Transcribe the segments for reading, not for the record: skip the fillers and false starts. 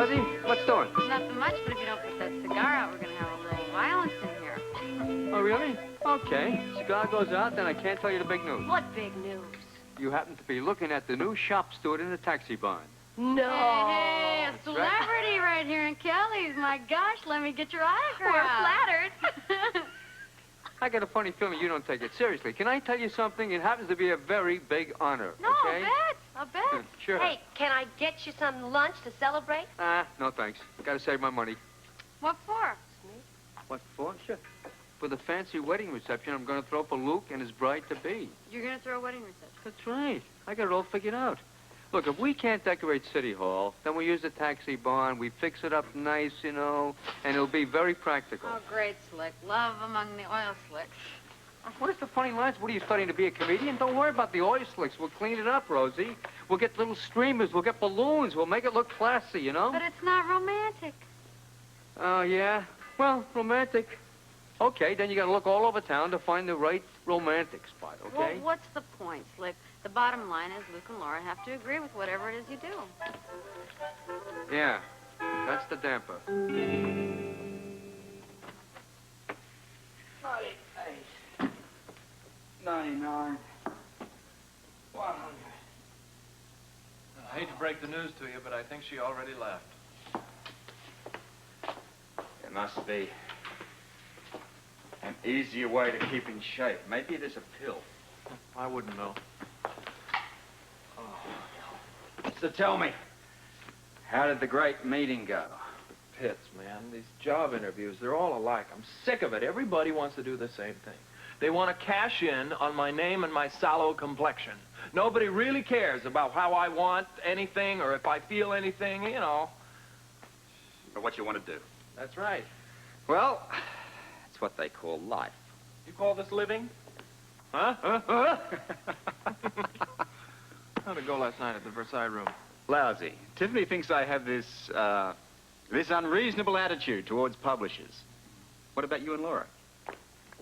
Lesley, what's doing? Nothing much, but if you don't put that cigar out, we're going to have a little violence in here. Oh, really? Okay. Cigar goes out, then I can't tell you the big news. What big news? You happen to be looking at the new shop steward in the taxi barn. No. Hey, a That's celebrity right here in Kelly's. My gosh, let me get your autograph. We're flattered. I got a funny feeling you don't take it seriously. Can I tell you something? It happens to be a very big honor, No, okay? I'll bet. Sure. Hey, can I get you some lunch to celebrate? No thanks. Gotta save my money. What for? What for? Sure. For the fancy wedding reception I'm gonna throw for Luke and his bride-to-be. You're going to throw a wedding reception? That's right. I got it all figured out. Look, if we can't decorate City Hall, then we use the taxi barn, we fix it up nice, you know, and it'll be very practical. Oh, great, Slick. Love among the oil slicks. What is the funny lines? What are you studying to be a comedian? Don't worry about the oil slicks. We'll clean it up, Rosie. We'll get little streamers. We'll get balloons. We'll make it look classy, you know? But it's not romantic. Oh, yeah? Well, romantic. Okay, then you gotta look all over town to find the right romantic spot, okay? Well, what's the point, Slick? The bottom line is Luke and Laura have to agree with whatever it is you do. Yeah, that's the damper. 98, 99, 100. I hate to break the news to you, but I think she already left. There must be an easier way to keep in shape. Maybe there's a pill. I wouldn't know. So tell me, how did the great meeting go? Pits, man. These job interviews, they're all alike. I'm sick of it. Everybody wants to do the same thing. They want to cash in on my name and my sallow complexion. Nobody really cares about how I want anything or if I feel anything, you know. But what you want to do? That's right. Well, it's what they call life. You call this living? Huh? How'd it go last night at the Versailles room? Lousy. Tiffany thinks I have this unreasonable attitude towards publishers. What about you and Laura?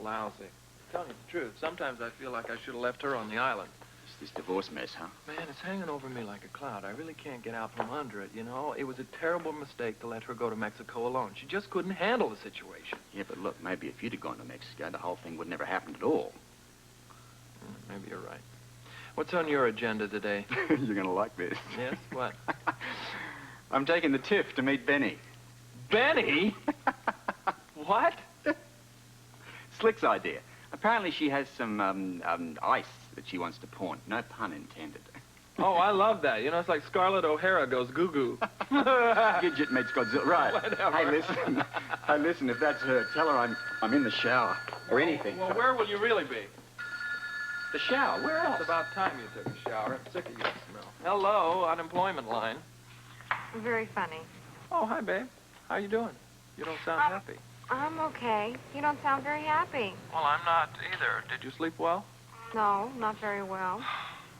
Lousy. Telling you the truth, sometimes I feel like I should have left her on the island. It's this divorce mess, huh? Man, it's hanging over me like a cloud. I really can't get out from under it, you know? It was a terrible mistake to let her go to Mexico alone. She just couldn't handle the situation. Yeah, but look, maybe if you'd have gone to Mexico, the whole thing would never happen at all. Maybe you're right. What's on your agenda today? You're gonna like this. Yes? What? I'm taking the Tiff to meet Benny. Benny? What? Slick's idea. Apparently she has some, ice that she wants to pawn. No pun intended. Oh, I love that. You know, it's like Scarlett O'Hara goes goo-goo. Gidget meets Godzilla. Right. Whatever. Hey, listen. Hey, listen, if that's her, tell her I'm in the shower. Or anything. Well, where will you really be? The shower? Where else? It's about time you took a shower. I'm sick of your smell. Hello, unemployment line. Very funny. Oh, hi, babe. How you doing? You don't sound happy. I'm okay. You don't sound very happy. Well, I'm not either. Did you sleep well? No, not very well.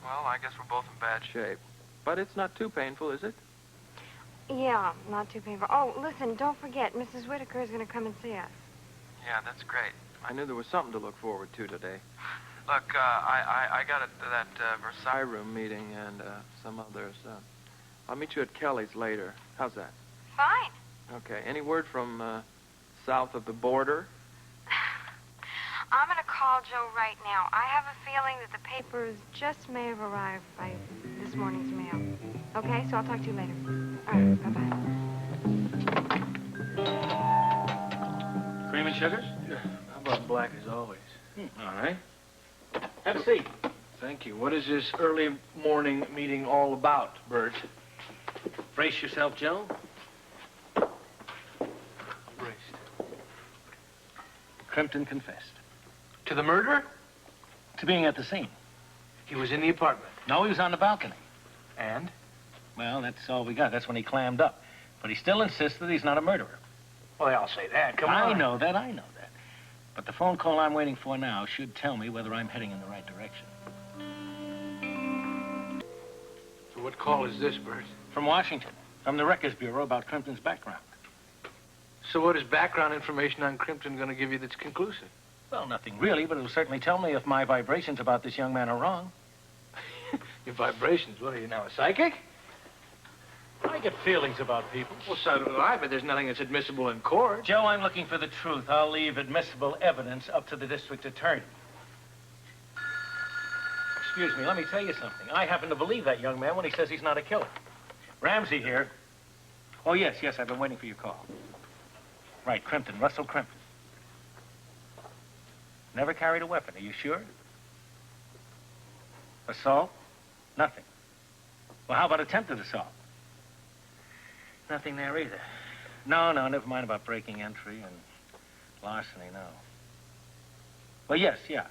Well, I guess we're both in bad shape. But it's not too painful, is it? Yeah, not too painful. Oh, listen, don't forget, Mrs. Whittaker is going to come and see us. Yeah, that's great. I knew there was something to look forward to today. Look, I got that Versailles room meeting and some others. I'll meet you at Kelly's later. How's that? Fine. Okay. Any word from south of the border? I'm going to call Joe right now. I have a feeling that the papers just may have arrived by this morning's mail. Okay, so I'll talk to you later. All right, bye-bye. Cream and sugars? Yeah. How about black as always? All right. Have a seat. Thank you. What is this early morning meeting all about, Bert? Brace yourself, Joe. Braced. Crimpton confessed. To the murder? To being at the scene. He was in the apartment. No, he was on the balcony. And? Well, that's all we got. That's when he clammed up. But he still insists that he's not a murderer. Well, I'll say that. Come on. I know that. But the phone call I'm waiting for now should tell me whether I'm heading in the right direction. So what call is this, Bert? From Washington. From the Records Bureau about Crimpton's background. So what is background information on Crimpton going to give you that's conclusive? Well, nothing really, but it'll certainly tell me if my vibrations about this young man are wrong. Your vibrations? What, are you now, a psychic? I get feelings about people. Well, so do I, but there's nothing that's admissible in court. Joe, I'm looking for the truth. I'll leave admissible evidence up to the district attorney. Excuse me, let me tell you something. I happen to believe that young man when he says he's not a killer. Ramsey here. Oh, yes, I've been waiting for your call. Right, Crimpton, Russell Crimpton. Never carried a weapon, are you sure? Assault? Nothing. Well, how about attempted assault? Nothing there either. No, never mind about breaking entry and larceny, no. Well, yes, yeah.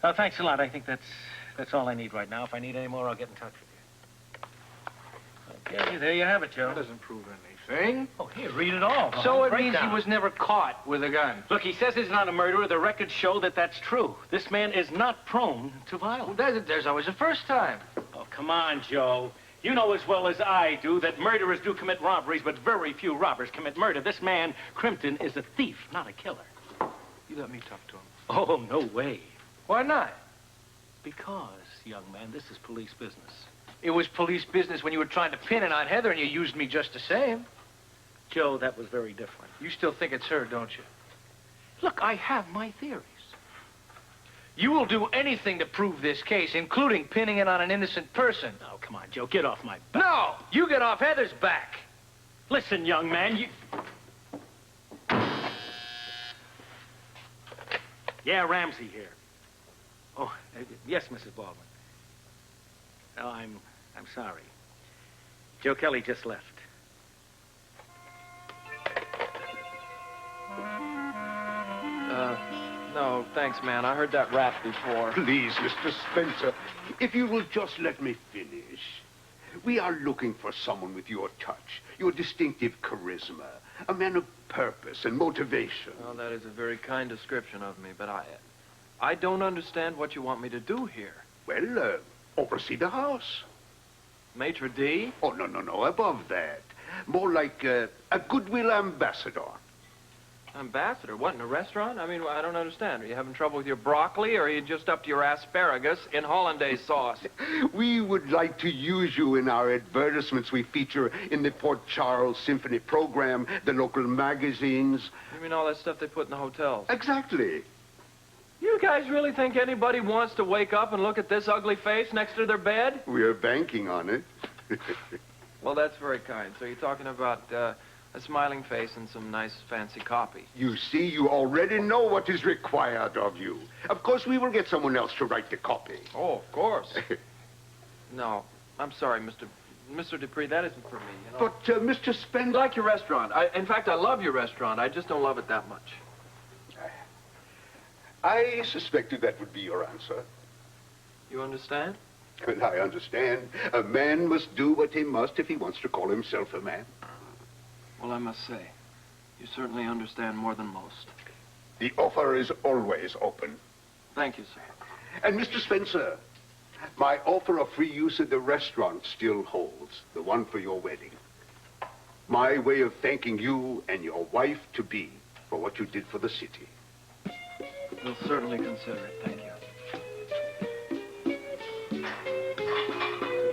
Oh, thanks a lot. I think that's all I need right now. If I need any more, I'll get in touch with you. Okay, there you have it, Joe. That doesn't prove anything. Oh, here, read it all. So it means he was never caught with a gun. Look, he says he's not a murderer. The records show that that's true. This man is not prone to Well, violence. there's always a first time. Oh, come on, Joe. You know as well as I do that murderers do commit robberies, but very few robbers commit murder. This man, Crimpton, is a thief, not a killer. You let me talk to him. Oh, no way. Why not? Because, young man, this is police business. It was police business when you were trying to pin it on Heather and you used me just the same. Joe, that was very different. You still think it's her, don't you? Look, I have my theories. You will do anything to prove this case, including pinning it on an innocent person. Oh, come on, Joe, get off my back. No! You get off Heather's back. Listen, young man, you... Yeah, Ramsey here. Oh, yes, Mrs. Baldwin. Oh, I'm sorry. Joe Kelly just left. No, thanks, man. I heard that rap before. Please, Mr. Spencer, if you will just let me finish. We are looking for someone with your touch, your distinctive charisma, a man of purpose and motivation. Well, that is a very kind description of me, but I don't understand what you want me to do here. Well, oversee the house. Maitre d'? Oh, no, above that. More like a goodwill ambassador. Ambassador? What, in a restaurant? I mean, I don't understand. Are you having trouble with your broccoli, or are you just up to your asparagus in hollandaise sauce? We would like to use you in our advertisements we feature in the Port Charles Symphony program, the local magazines. You mean all that stuff they put in the hotels? Exactly. You guys really think anybody wants to wake up and look at this ugly face next to their bed? We are banking on it. Well, that's very kind. So you're talking about a smiling face and some nice fancy copy. You see, you already know what is required of you. Of course, we will get someone else to write the copy. Oh, of course. No, I'm sorry, Mr. Dupree, that isn't for me, you know. But, Mr. I Spencer... like your restaurant. In fact, I love your restaurant. I just don't love it that much. I suspected that would be your answer. You understand? Well, I understand. A man must do what he must if he wants to call himself a man. Well, I must say, you certainly understand more than most. The offer is always open. Thank you, sir. And, Mr. Spencer, my offer of free use of the restaurant still holds, the one for your wedding. My way of thanking you and your wife-to-be for what you did for the city. We'll certainly consider it, thank you.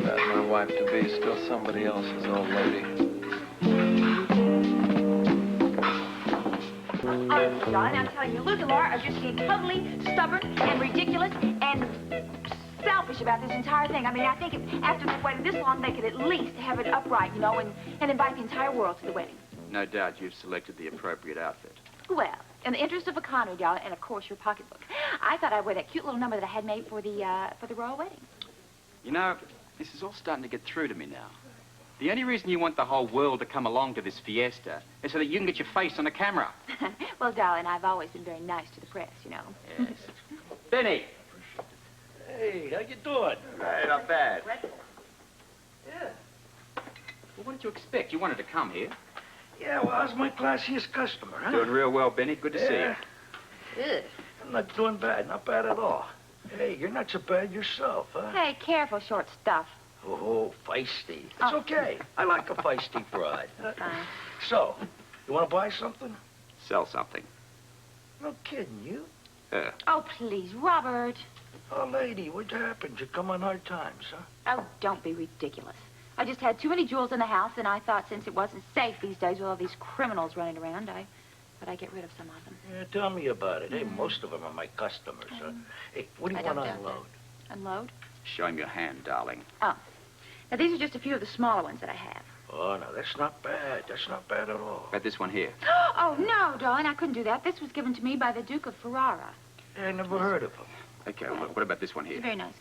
That my wife-to-be is still somebody else's old lady. Honestly, darling, I'm telling you, Luke and Laura are just being totally stubborn and ridiculous and selfish about this entire thing. I mean, I think if after they've waited this long, they could at least have it upright, you know, and invite the entire world to the wedding. No doubt you've selected the appropriate outfit. Well, in the interest of economy, darling, and of course your pocketbook, I thought I'd wear that cute little number that I had made for the royal wedding. You know, this is all starting to get through to me now. The only reason you want the whole world to come along to this fiesta is so that you can get your face on the camera. Well, darling, I've always been very nice to the press, you know. Yes. Benny! Hey, how you doing? Hey, not bad. Yeah. Well, what did you expect? You wanted to come here. Yeah, well, I was my classiest customer, huh? Doing real well, Benny. Good to see you. Ugh. I'm not doing bad, not bad at all. Hey, you're not so bad yourself, huh? Hey, careful, short stuff. Oh, feisty. It's Oh. okay. I like a feisty bride. Fine. So, you want to buy something? Sell something. No kidding, you? Oh, please, Robert. Oh, lady, what happened? You come on hard times, huh? Oh, don't be ridiculous. I just had too many jewels in the house, and I thought since it wasn't safe these days with all these criminals running around, I'd get rid of some of them. Yeah, tell me about it. Hey, most of them are my customers. Hey, what do you want to unload? Unload? Show him your hand, darling. Oh. Now, these are just a few of the smaller ones that I have. Oh, no, that's not bad. That's not bad at all. About this one here. Oh, no, darling, I couldn't do that. This was given to me by the Duke of Ferrara. I never heard of him. Okay, well, what about this one here? It's a very nice.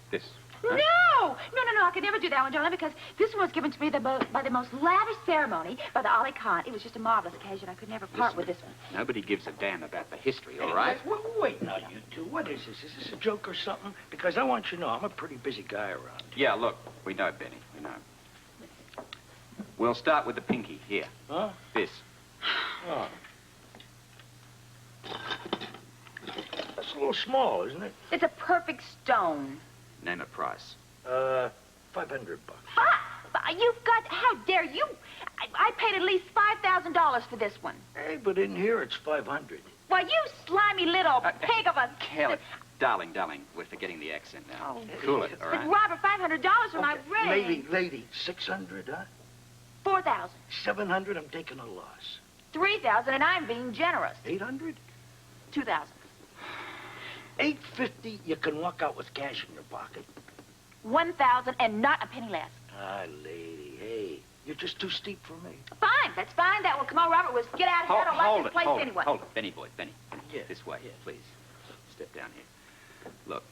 This. No! I could never do that one, darling, because this one was given to me by the most lavish ceremony by the Ali Khan. It was just a marvelous occasion. I could never part with this one. Nobody gives a damn about the history, all right? Wait now, you two. What is this? Is this a joke or something? Because I want you to know I'm a pretty busy guy around. Yeah, look, we know, Benny, we know. We'll start with the pinky, here. Huh? This. Oh. That's a little small, isn't it? It's a perfect stone. Name a price. $500. You've got... How dare you? I paid at least $5,000 for this one. Hey, but in here it's 500. Why, you slimy little pig of a... Kelly. Darling, we're forgetting the accent now. Oh, Cool it, all right? Robert, $500 for my ring. Lady, 600, huh? 4,000. 700, I'm taking a loss. 3,000, and I'm being generous. 800? 2,000. 850, you can walk out with cash in your pocket. 1,000 and not a penny less. Ah, lady, hey, you're just too steep for me. Fine, that's fine. That will come on, Robert. We'll get out of here. I don't like this place anyway. Hold it. Benny boy, Benny. Yeah. This way, please. Step down here. Look,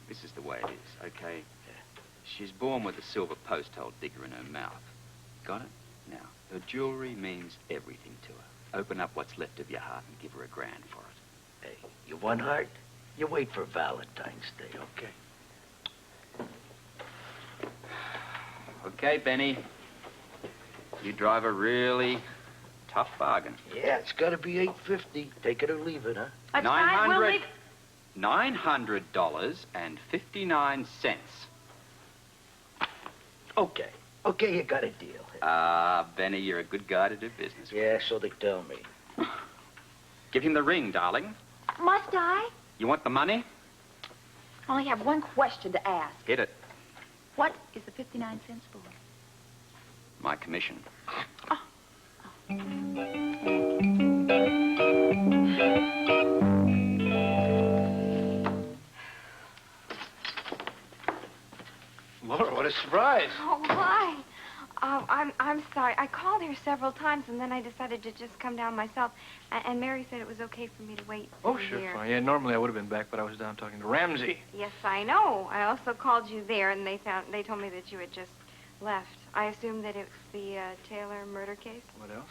this is the way it is, okay? Yeah. She's born with a silver post-hole digger in her mouth. Got it? Now, her jewelry means everything to her. Open up what's left of your heart and give her $1,000 for it. Hey, you want heart? You wait for Valentine's Day, okay? Okay, Benny. You drive a really tough bargain. Yeah, it's got to be 850. Take it or leave it, huh? That's fine. We'll leave... $900.59. Okay. Okay, you got a deal. Benny, you're a good guy to do business with. Yeah, so they tell me. Give him the ring, darling. Must I? You want the money? I only have one question to ask. Hit it. What is the 59 cents for? My commission. Laura, what a surprise. Oh, why? I'm sorry. I called here several times, and then I decided to just come down myself. And Mary said it was okay for me to wait. Oh, sure, fine. Yeah, normally I would have been back, but I was down talking to Ramsey. Yes, I know. I also called you there, and they told me that you had just left. I assumed that it was the Taylor murder case. What else?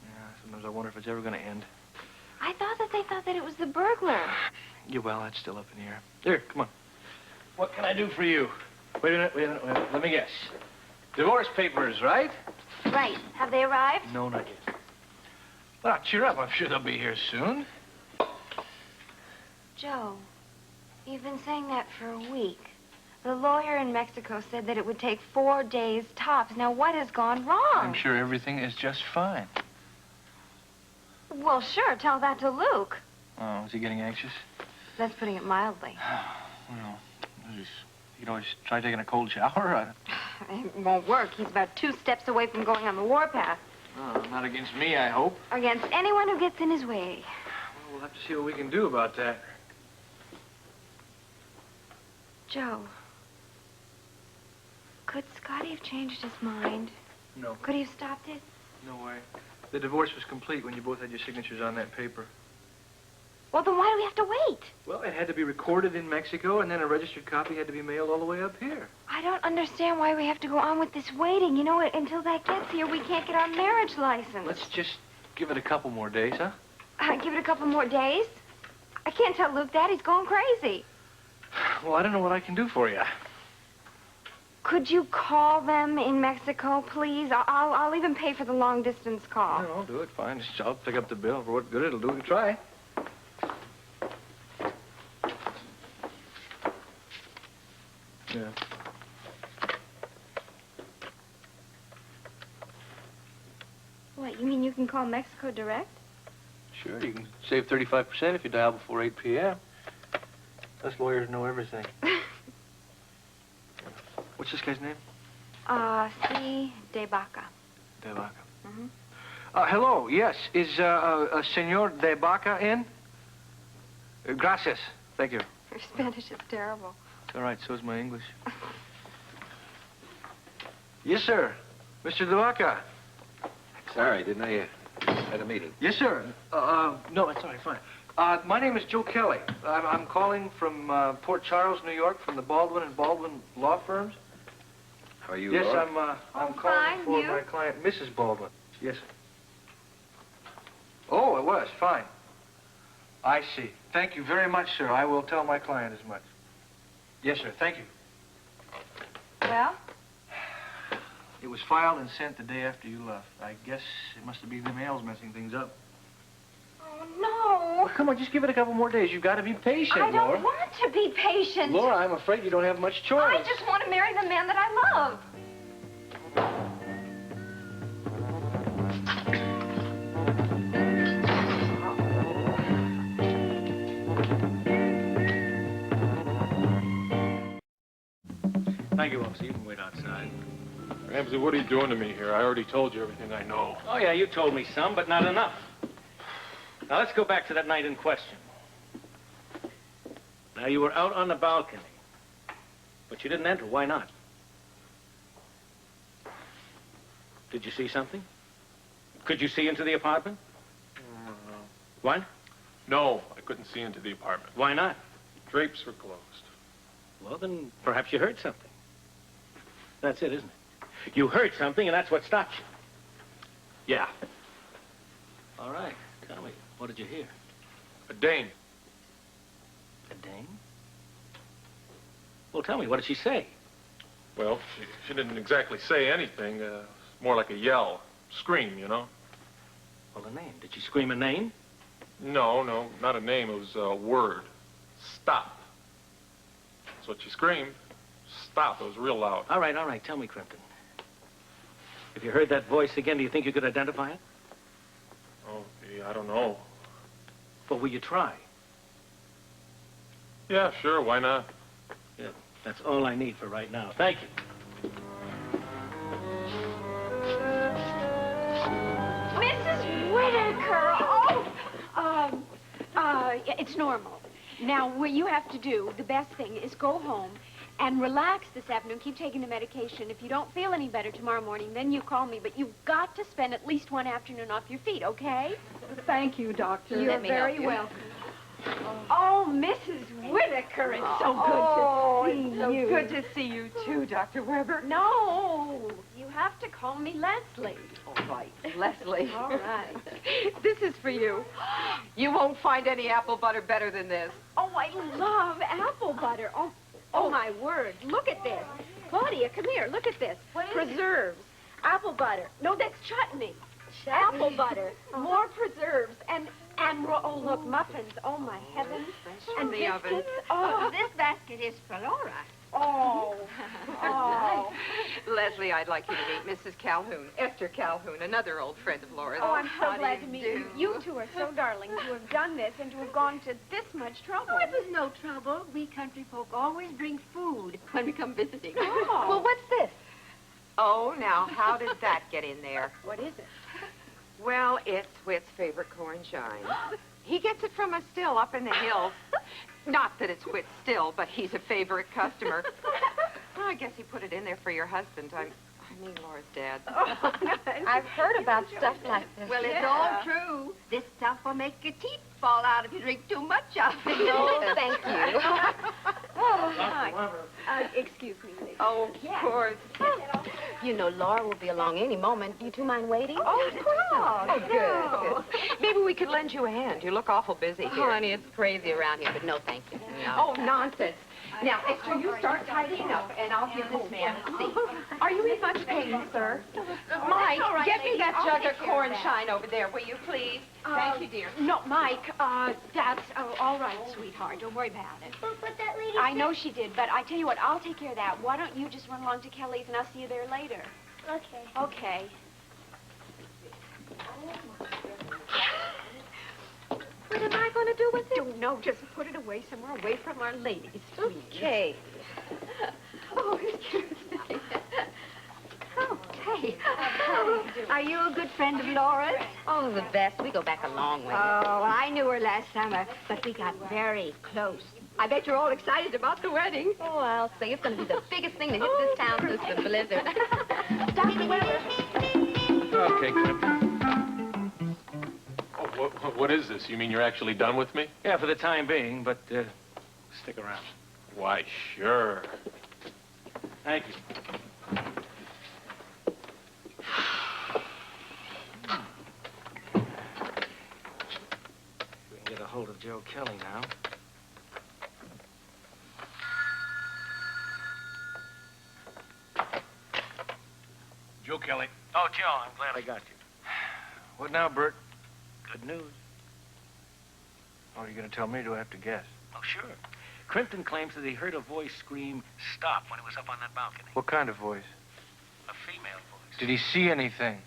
Yeah, sometimes I wonder if it's ever going to end. I thought that they thought that it was the burglar. Yeah, well, that's still up in the air. Here, come on. What can I do for you? Wait a minute. Let me guess. Divorce papers, right? Right. Have they arrived? No, not yet. Well, cheer up. I'm sure they'll be here soon. Joe, you've been saying that for a week. The lawyer in Mexico said that it would take 4 days tops. Now, what has gone wrong? I'm sure everything is just fine. Well, sure. Tell that to Luke. Oh, is he getting anxious? That's putting it mildly. Well, you could always try taking a cold shower. It won't work. He's about 2 steps away from going on the warpath. Oh, not against me, I hope. Against anyone who gets in his way. Well, we'll have to see what we can do about that. Joe, could Scotty have changed his mind? No. Could he have stopped it? No way. The divorce was complete when you both had your signatures on that paper. Well, then why do we have to wait? Well, it had to be recorded in Mexico, and then a registered copy had to be mailed all the way up here. I don't understand why we have to go on with this waiting. You know, until that gets here, we can't get our marriage license. Let's just give it a couple more days, huh? Give it a couple more days? I can't tell Luke that. He's going crazy. Well, I don't know what I can do for you. Could you call them in Mexico, please? I'll even pay for the long-distance call. No, I'll do it. Fine. I'll pick up the bill. For what good it'll do to try. Yeah. What, you mean you can call Mexico direct? Sure, you can save 35% if you dial before 8 p.m. Us lawyers know everything. What's this guy's name? C. De Baca. De Baca. Mm-hmm. Hello, yes. Is Senor De Baca in? Gracias. Thank you. Your Spanish is terrible. It's all right, so's my English. Yes, sir. Mr. De Baca. Sorry, didn't I had a meeting? Yes, sir. No, it's all right, fine. My name is Joe Kelly. I'm calling from Port Charles, New York, from the Baldwin and Baldwin law firms. How are you, Yes, Laura? I'm calling fine, for you? my client, Mrs. Baldwin. Yes. Oh, it was. Fine. I see. Thank you very much, sir. I will tell my client as much. Yes, sir. Thank you. Well? It was filed and sent the day after you left. I guess it must have been the mail's messing things up. Oh, no. Well, come on, just give it a couple more days. You've got to be patient, I Laura. don't want to be patient. Laura, I'm afraid you don't have much choice. I just want to marry the man that I love. Thank you, officer. You can wait outside. Ramsey, what are you doing to me here? I already told you everything I know. Oh, yeah, you told me some, but not enough. Now, let's go back to that night in question. Now, you were out on the balcony, but you didn't enter. Why not? Did you see something? Could you see into the apartment? No. What? No, I couldn't see into the apartment. Why not? Drapes were closed. Well, then perhaps you heard something. That's it, isn't it? You heard something, and that's what stopped you. Yeah. All right. Tell me, what did you hear? A dame. A dame? Well, tell me, what did she say? Well, she didn't exactly say anything. More like a yell. Scream, you know? Well, a name. Did she scream a name? No, not a name. It was a word. Stop. That's what she screamed. Stop. It was real loud. All right. Tell me, Crimpton. If you heard that voice again, do you think you could identify it? Oh, gee, I don't know. Well, will you try? Yeah, sure. Why not? Yeah, that's all I need for right now. Thank you. Mrs. Whittaker, yeah, it's normal. Now, what you have to do, the best thing, is go home and relax this afternoon. Keep taking the medication. If you don't feel any better tomorrow morning, then you call me. But you've got to spend at least one afternoon off your feet, okay? Thank you, Doctor. You're very welcome. Oh, Mrs. Whittaker, it's so good to see so you. good to see you, too, Dr. Weber. No, you have to call me Lesley. All right, Lesley. All right. This is for you. You won't find any apple butter better than this. Oh, I love apple butter. Oh, my word. Look at this. Claudia, come here. Look at this. What is Preserves. Apple butter. No, that's chutney. Apple butter. More preserves. And oh, look, muffins. Oh, my heavens. And the oven. biscuits. Oh, This basket is for Laura. oh. Leslie, I'd like you to meet Mrs. Calhoun, Esther Calhoun, another old friend of Laura's. Oh, I'm so How do glad to meet you. do? You two are so darling to have done this and to have gone to this much trouble. Oh, it was no trouble. We country folk always bring food when we come visiting. Oh. Well, what's this? Oh, now, how did that get in there? What is it? Well, it's Whit's favorite corn shine. He gets it from a still up in the hills. Not that it's Whit's still, but he's a favorite customer. Well, I guess he put it in there for your husband. I mean Laura's dad. I've heard about stuff like this. Well, it's all true. This stuff will make your teeth fall out if you drink too much of it. No, thank you. Oh, hi. Excuse me, lady. Oh, Yes. of course. You know, Laura will be along any moment. Do you two mind waiting? Oh, of course. Oh, good. Maybe we could lend you a hand. You look awful busy here. Honey, it's crazy around here, but no, thank you. Oh, nonsense. Now, Esther, you start tidying up, and I'll give this man a seat. Are you in much pain, sir? Mike, all right, get me lady. that I'll jug take of care corn of that. shine over there, will you, please? Thank you, dear. No, Mike, that's all right, sweetheart. Don't worry about it. But that lady I know she did, but I tell you what, I'll take care of that. Why don't you just run along to Kelly's and I'll see you there later? Okay. Okay. What am I going to do with it? Don't know. Just put it away somewhere away from our ladies, please. Okay. Oh, excuse me. Are you a good friend of Laura's? Oh, the best. We go back a long way. Oh, I knew her last summer, but we got very close. I bet you're all excited about the wedding. Oh, I'll say it's going to be the biggest thing to hit this town since the blizzard. Dr. Weber. Okay, Crimpton. Oh, what is this? You mean you're actually done with me? Yeah, for the time being, but stick around. Why, sure. Thank you. We can get a hold of Joe Kelly now. Joe Kelly. Oh, Joe, I'm glad I got you. What now, Bert? Good news. Oh, are you going to tell me, or do I have to guess? Oh, sure. Crimpton claims that he heard a voice scream, "Stop," when he was up on that balcony. What kind of voice? A female voice. Did he see anything?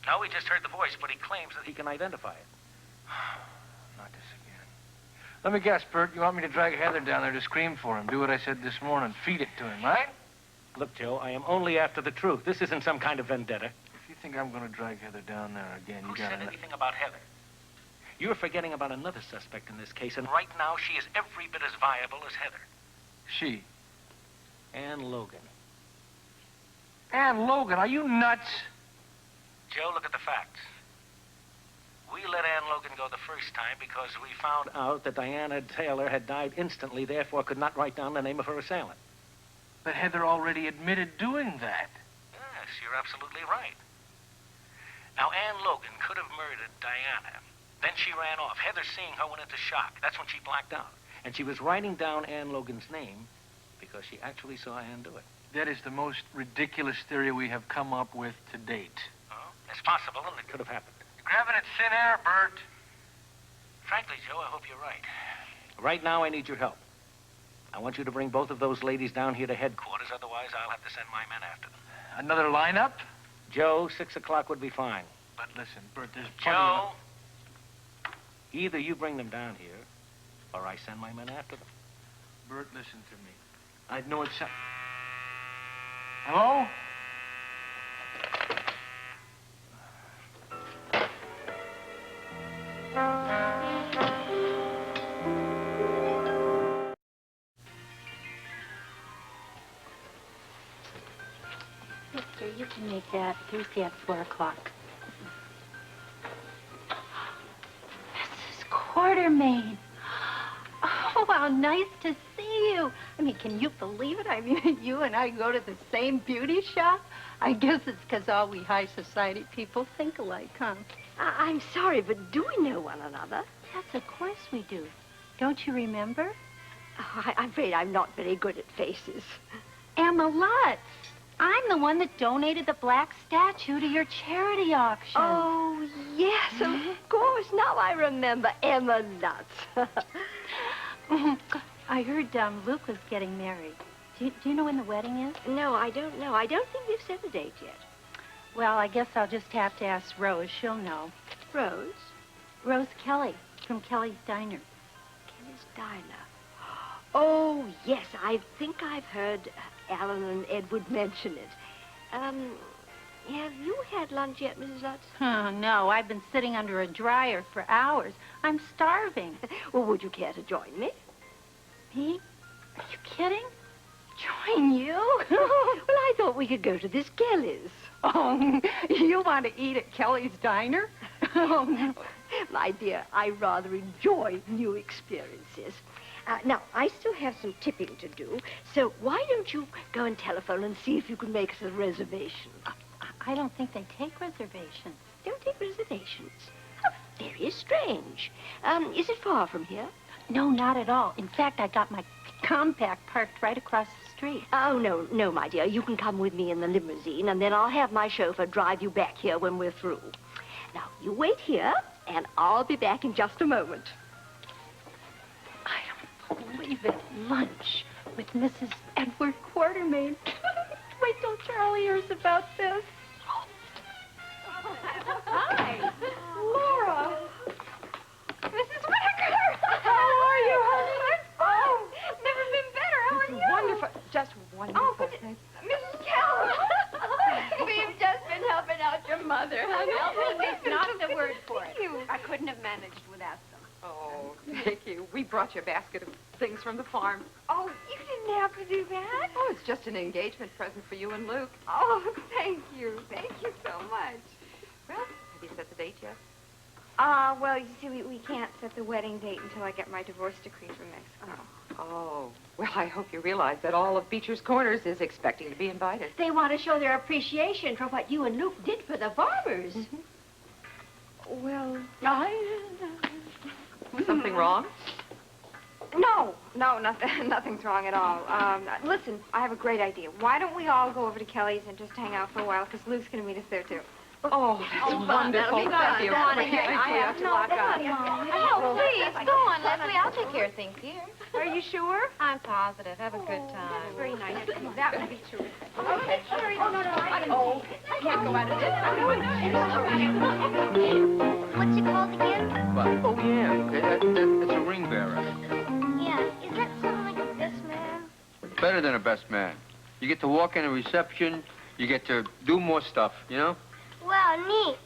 No, he just heard the voice, but he claims that he can identify it. Not this again. Let me guess, Bert. You want me to drag Heather down there to scream for him? Do what I said this morning. Feed it to him, right? Look, Joe, I am only after the truth. This isn't some kind of vendetta. If you think I'm going to drag Heather down there again, you got to... Who said anything about Heather? You're forgetting about another suspect in this case, and right now she is every bit as viable as Heather. She? Ann Logan. Ann Logan? Are you nuts? Joe, look at the facts. We let Ann Logan go the first time because we found out that Diana Taylor had died instantly, therefore could not write down the name of her assailant. But Heather already admitted doing that. Yes, you're absolutely right. Now, Ann Logan could have murdered Diana. Then she ran off. Heather, seeing her, went into shock. That's when she blacked out. And she was writing down Ann Logan's name because she actually saw Ann do it. That is the most ridiculous theory we have come up with to date. Oh, it's possible, and it could have happened. You're grabbing at thin air, Bert. Frankly, Joe, I hope you're right. Right now, I need your help. I want you to bring both of those ladies down here to headquarters, otherwise I'll have to send my men after them. Another lineup? Joe, 6 o'clock would be fine. But listen, Bert, there's plenty of... Either you bring them down here, or I send my men after them. Bert, listen to me. I know it's... Hello? Mister, you can make that Tuesday at 4 o'clock. Quartermain. Oh, how nice to see you. I mean, can you believe it? I mean, you and I go to the same beauty shop. I guess it's because all we high society people think alike, huh? I'm sorry, but do we know one another? Yes, of course we do. Don't you remember? Oh, I'm afraid I'm not very good at faces. Emma Lutz. I'm the one that donated the black statue to your charity auction. Oh, yes, of course. Now I remember Emma Lutz. I heard Luke was getting married. Do you know when the wedding is? No, I don't know. I don't think they've set a date yet. Well, I guess I'll just have to ask Rose. She'll know. Rose? Rose Kelly from Kelly's Diner. Kelly's Diner. Oh, yes, I think I've heard Alan and Edward mention it. Have you had lunch yet, Mrs. Lutz? Oh, no, I've been sitting under a dryer for hours. I'm starving. Well, would you care to join me? Me? Are you kidding? Join you? Well, I thought we could go to this Kelly's. Oh, you want to eat at Kelly's Diner? Oh, my dear, I rather enjoy new experiences. Now, I still have some tipping to do, so why don't you go and telephone and see if you can make us a reservation? I don't think they take reservations. Don't take reservations? How very strange. Is it far from here? No, not at all. In fact, I got my compact parked right across the street. Oh, no, my dear. You can come with me in the limousine, and then I'll have my chauffeur drive you back here when we're through. Now, you wait here, and I'll be back in just a moment. I don't believe it. Lunch with Mrs. Edward Quartermain. Wait till Charlie hears about this. Hi. Laura. Mrs. Whittaker. How are you, honey? Oh, never been better. How are you? Wonderful. Just wonderful. Oh, but Mrs. Keller. We've just been helping out your Mother. It's not the word for it. You. I couldn't have managed without them. Oh, thank you. We brought you a basket of things from the farm. Oh, you didn't have to do that. Oh, it's just an engagement present for you and Luke. Oh, thank you. Thank you so much. Well, have you set the date yet? Well, you see, we can't set the wedding date until I get my divorce decree from Mexico. Oh, well, I hope you realize that all of Beecher's Corners is expecting to be invited. They want to show their appreciation for what you and Luke did for the farmers. Well, Something wrong? no, nothing's wrong at all. Listen, I have a great idea. Why don't we all go over to Kelly's and just hang out for a while, because Luke's going to meet us there, too. Oh, that's wonderful. That'll be That'd fun. be a Go on great ahead. I idea. have to lock up. Oh, please, go on, Lesley. I'll take care of things here. Are you sure? I'm positive. Have a good time. That's very nice. That would be terrific. Okay, sure. I can't go out of this. What's it called again? What? Oh, yeah. It's a ring bearer. Yeah, is that something like a best man? Better than a best man. You get to walk in a reception. You get to do more stuff, you know? Wow, neat.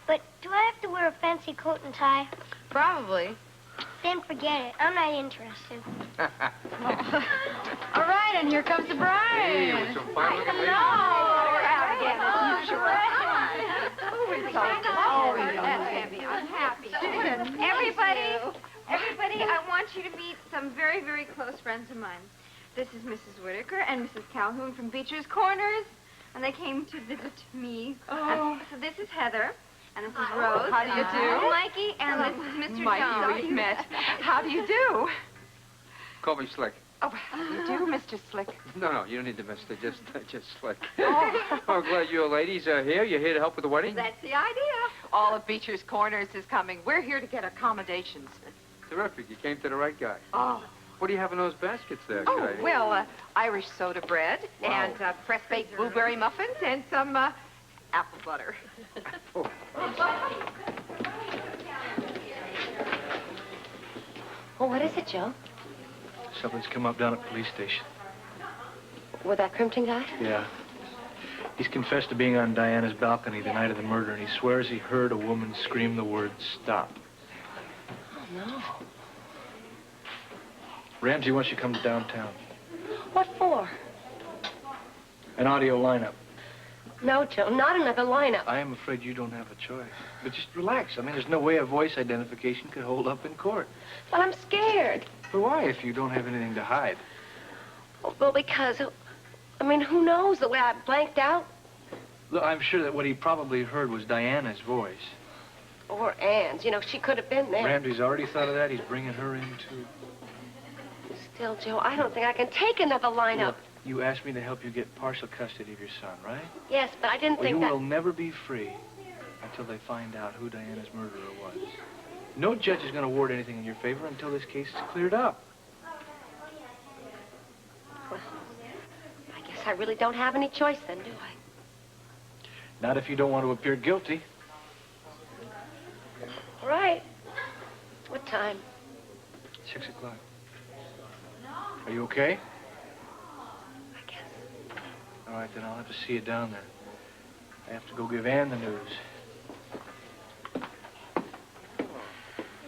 But do I have to wear a fancy coat and tie? Probably. Then forget it. I'm not interested. All right, and here comes the bride. Hey, with some fine looking ladies. We're out again, as usual. I'm happy. Everybody, I want you to meet some very, very close friends of mine. This is Mrs. Whittaker and Mrs. Calhoun from Beecher's Corners, and they came to visit me. Oh. So this is Heather, and this is Rose. How do you do? Mikey, and this is Mr. Mikey, Jones. we've met. How do you do? Call me Slick. Oh, how do you do, Mr. Slick? No, you don't need the mister. Just Slick. Oh, I'm glad you ladies are here. You're here to help with the wedding? That's the idea. All of Beecher's Corners is coming. We're here to get accommodations. Terrific. You came to the right guy. Oh. What do you have in those baskets there? Oh, Should I- well, Irish soda bread Wow. and fresh-baked blueberry muffins and some apple butter. Oh. Oh, what is it, Joe? Something's come up down at the police station. With that Crimpton guy? Yeah. He's confessed to being on Diana's balcony the night of the murder, and he swears he heard a woman scream the word, stop. Oh, no. Ramsey wants you to come to downtown. What for? An audio lineup. No, Joe, not another lineup. I am afraid you don't have a choice. But just relax. I mean, there's no way a voice identification could hold up in court. Well, I'm scared. But why, if you don't have anything to hide? Well, because, I mean, who knows the way I blanked out? Look, I'm sure that what he probably heard was Diana's voice. Or Ann's. You know, she could have been there. Ramsey's already thought of that. He's bringing her in, too. Still, Joe, I don't think I can take another lineup. Look, you asked me to help you get partial custody of your son, right? Yes, but I didn't Well, think you that... will never be free until they find out who Diana's murderer was. No judge is going to award anything in your favor until this case is cleared up. Well, I guess I really don't have any choice then, do I? Not if you don't want to appear guilty. All right. What time? 6 o'clock. Are you okay? I guess. All right, then I'll have to see you down there. I have to go give Ann the news.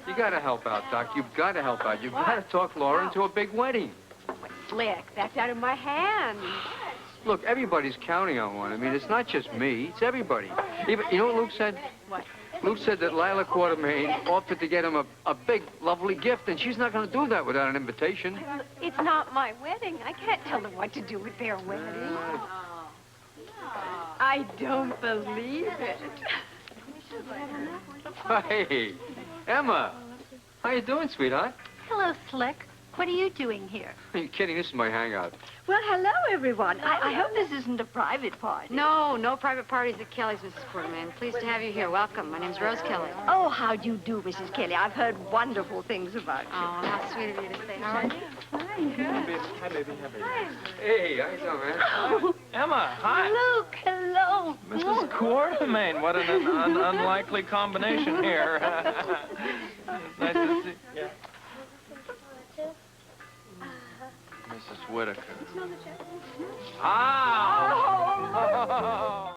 You gotta help out, Doc. You've gotta help out. You've gotta talk Laura into a big wedding. Slick, that's out of my hands. Look, everybody's counting on one. I mean, it's not just me. It's everybody. Even, you know what Luke said? What? Luke said that Lila Quartermain offered to get him a big, lovely gift, and she's not going to do that without an invitation. It's not my wedding. I can't tell them what to do with their wedding. I don't believe it. Hey, Emma. How you doing, sweetheart? Hello, Slick. What are you doing here? Are you kidding? This is my hangout. Well, hello, everyone. I hope this isn't a private party. No private parties at Kelly's, Mrs. Quarterman. Pleased to have you here. Welcome. My name's Rose Kelly. Oh, how do you do, Mrs. Kelly? I've heard wonderful things about you. Oh, how sweet of you to say. How are you? Hi, baby. Hey, how you doing, man? Oh, Emma, hi. Luke, hello. Mrs. Quartermain, what an unlikely combination here. Nice to see you. Mrs. Whittaker. Ah!